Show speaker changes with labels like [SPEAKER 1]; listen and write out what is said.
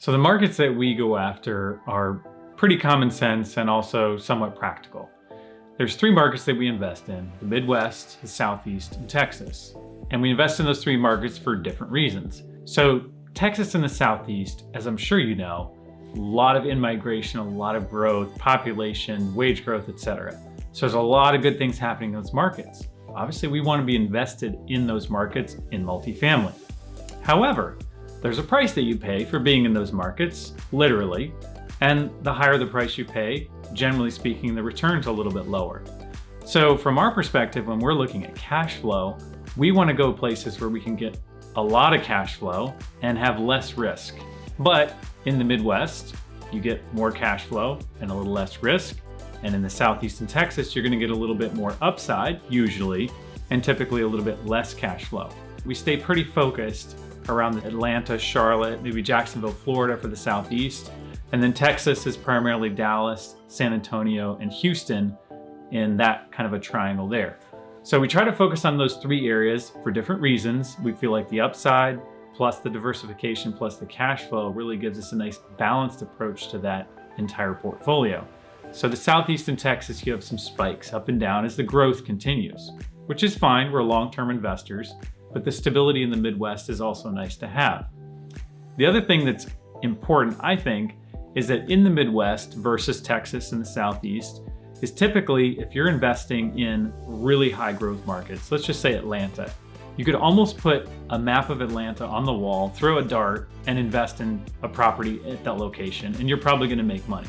[SPEAKER 1] So the markets that we go after are pretty common sense and also somewhat practical. There's three markets that we invest in: the Midwest, the Southeast, and Texas. And we invest in those three markets for different reasons. So Texas and the Southeast, as I'm sure you know, a lot of in-migration, a lot of growth, population, wage growth, etc. So there's a lot of good things happening in those markets. Obviously, we want to be invested in those markets in multifamily. However, there's a price that you pay for being in those markets, literally, and the higher the price you pay, generally speaking, the return's a little bit lower. So from our perspective, when we're looking at cash flow, we want to go places where we can get a lot of cash flow and have less risk. But in the Midwest, you get more cash flow and a little less risk. And in the Southeast and Texas, you're going to get a little bit more upside, usually, and typically a little bit less cash flow. We stay pretty focused around Atlanta, Charlotte, maybe Jacksonville, Florida for the Southeast. And then Texas is primarily Dallas, San Antonio, and Houston, in that kind of a triangle there. So we try to focus on those three areas for different reasons. We feel like the upside plus the diversification plus the cash flow really gives us a nice balanced approach to that entire portfolio. So the Southeast and Texas, you have some spikes up and down as the growth continues, which is fine. We're long-term investors, but the stability in the Midwest is also nice to have. The other thing that's important, I think, is that in the Midwest versus Texas and the Southeast is typically, if you're investing in really high growth markets, let's just say Atlanta, you could almost put a map of Atlanta on the wall, throw a dart, and invest in a property at that location, and you're probably going to make money.